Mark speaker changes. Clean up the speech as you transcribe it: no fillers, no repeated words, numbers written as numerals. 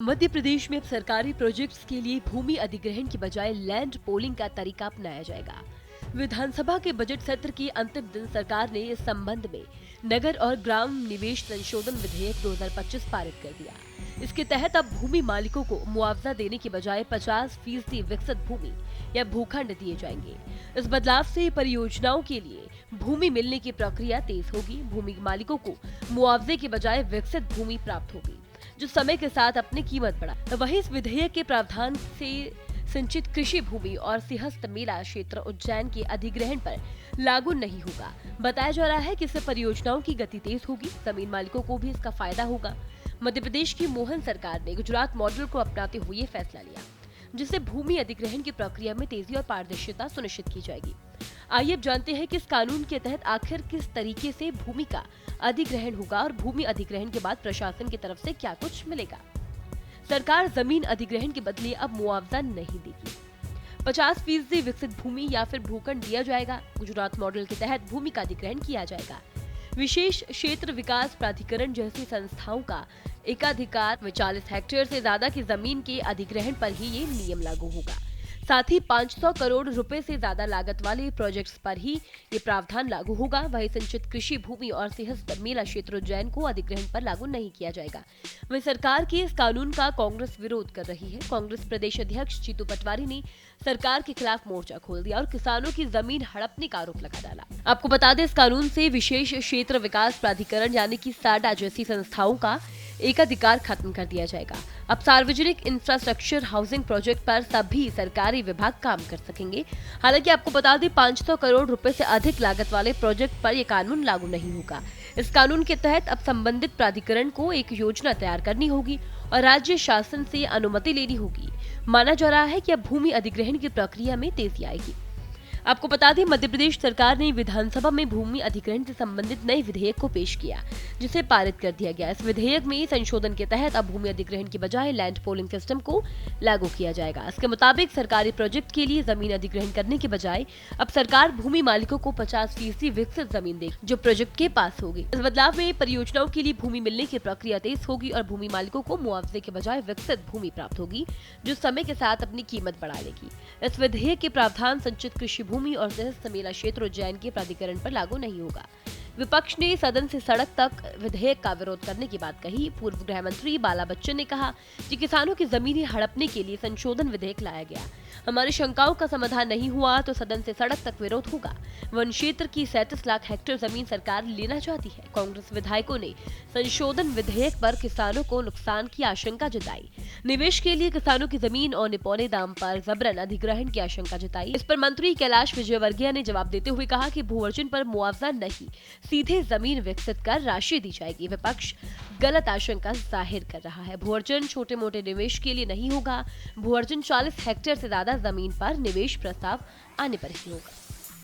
Speaker 1: मध्य प्रदेश में अब सरकारी प्रोजेक्ट्स के लिए भूमि अधिग्रहण की बजाय लैंड पोलिंग का तरीका अपनाया जाएगा। विधानसभा के बजट सत्र के अंतिम दिन सरकार ने इस संबंध में नगर और ग्राम निवेश संशोधन विधेयक 2025 पारित कर दिया। इसके तहत अब भूमि मालिकों को मुआवजा देने की बजाय 50% विकसित भूमि या भूखंड दिए जाएंगे। इस बदलाव से परियोजनाओं के लिए भूमि मिलने की प्रक्रिया तेज होगी। भूमि मालिकों को मुआवजे के बजाय विकसित भूमि प्राप्त होगी, जो समय के साथ अपनी कीमत बढ़ा। वहीं इस विधेयक के प्रावधान से सिंचित कृषि भूमि और सिंहस्थ मेला क्षेत्र उज्जैन के अधिग्रहण पर लागू नहीं होगा। बताया जा रहा है कि इससे परियोजनाओं की गति तेज होगी, जमीन मालिकों को भी इसका फायदा होगा। मध्य प्रदेश की मोहन सरकार ने गुजरात मॉडल को अपनाते हुए ये फैसला लिया, जिससे भूमि अधिग्रहण की प्रक्रिया में तेजी और पारदर्शिता सुनिश्चित की जाएगी। आइए अब जानते हैं कि इस कानून के तहत आखिर किस तरीके से भूमि का अधिग्रहण होगा और भूमि अधिग्रहण के बाद प्रशासन की तरफ से क्या कुछ मिलेगा। सरकार जमीन अधिग्रहण के बदले अब मुआवजा नहीं देगी। 50% विकसित भूमि या फिर भूखंड दिया जाएगा। गुजरात मॉडल के तहत भूमि का अधिग्रहण किया जाएगा। विशेष क्षेत्र विकास प्राधिकरण जैसी संस्थाओं का एकाधिकार में 40 हेक्टेयर से ज्यादा की जमीन के अधिग्रहण पर ही ये नियम लागू होगा। साथ ही 500 करोड़ रुपए से ज्यादा लागत वाले प्रोजेक्ट्स पर ही ये प्रावधान लागू होगा। वहीं सिंचित कृषि भूमि और सिंहस्थ मेला क्षेत्र उज्जैन को अधिग्रहण पर लागू नहीं किया जाएगा। वहीं सरकार के इस कानून का कांग्रेस विरोध कर रही है। कांग्रेस प्रदेश अध्यक्ष जीतू पटवारी ने सरकार के खिलाफ मोर्चा खोल दिया और किसानों की जमीन हड़पने का आरोप लगा डाला। आपको बता दें, इस कानून से विशेष क्षेत्र विकास प्राधिकरण यानी कि साडा जैसी संस्थाओं का एकाधिकार खत्म कर दिया जाएगा। अब सार्वजनिक इंफ्रास्ट्रक्चर हाउसिंग प्रोजेक्ट पर सभी सरकारी विभाग काम कर सकेंगे। हालांकि आपको बता दें, 500 करोड़ रुपए से अधिक लागत वाले प्रोजेक्ट पर यह कानून लागू नहीं होगा। इस कानून के तहत अब संबंधित प्राधिकरण को एक योजना तैयार करनी होगी और राज्य शासन से अनुमति लेनी होगी। माना जा रहा है कि अब भूमि अधिग्रहण की प्रक्रिया में तेजी आएगी। आपको बता दें, मध्य प्रदेश सरकार ने विधानसभा में भूमि अधिग्रहण से संबंधित नए विधेयक को पेश किया, जिसे पारित कर दिया गया। इस विधेयक में संशोधन के तहत अब भूमि अधिग्रहण की बजाय लैंड पोलिंग सिस्टम को लागू किया जाएगा। इसके मुताबिक सरकारी प्रोजेक्ट के लिए जमीन अधिग्रहण करने के बजाय अब सरकार भूमि मालिकों को 50% विकसित जमीन देगी, जो प्रोजेक्ट के पास होगी। इस बदलाव में परियोजनाओं के लिए भूमि मिलने की प्रक्रिया तेज होगी और भूमि मालिकों को मुआवजे के बजाय विकसित भूमि प्राप्त होगी, जो समय के साथ अपनी कीमत बढ़ा लेगी। इस विधेयक के प्रावधान सिंचित कृषि भूमि और सिंहस्थ मेला क्षेत्र उज्जैन के प्राधिकरण पर लागू नहीं होगा। विपक्ष ने सदन से सड़क तक विधेयक का विरोध करने की बात कही। पूर्व गृह मंत्री बाला बच्चन ने कहा कि किसानों की जमीनें हड़पने के लिए संशोधन विधेयक लाया गया। हमारी शंकाओं का समाधान नहीं हुआ तो सदन से सड़क तक विरोध होगा। वन क्षेत्र की 37 लाख हेक्टेयर जमीन सरकार लेना चाहती है। कांग्रेस विधायकों ने संशोधन विधेयक पर किसानों को नुकसान की आशंका जताई। निवेश के लिए किसानों की जमीन और निपौने दाम पर जबरन अधिग्रहण की आशंका जताई। इस पर मंत्री कैलाश विजयवर्गीय ने जवाब देते हुए कहा कि भू अर्जन पर मुआवजा नहीं, सीधे जमीन विकसित कर राशि दी जाएगी। विपक्ष गलत आशंका जाहिर कर रहा है। भू अर्जन छोटे मोटे निवेश के लिए नहीं होगा। भू अर्जन 40 हेक्टेयर से ज्यादा जमीन पर निवेश प्रस्ताव आने पर ही होगा।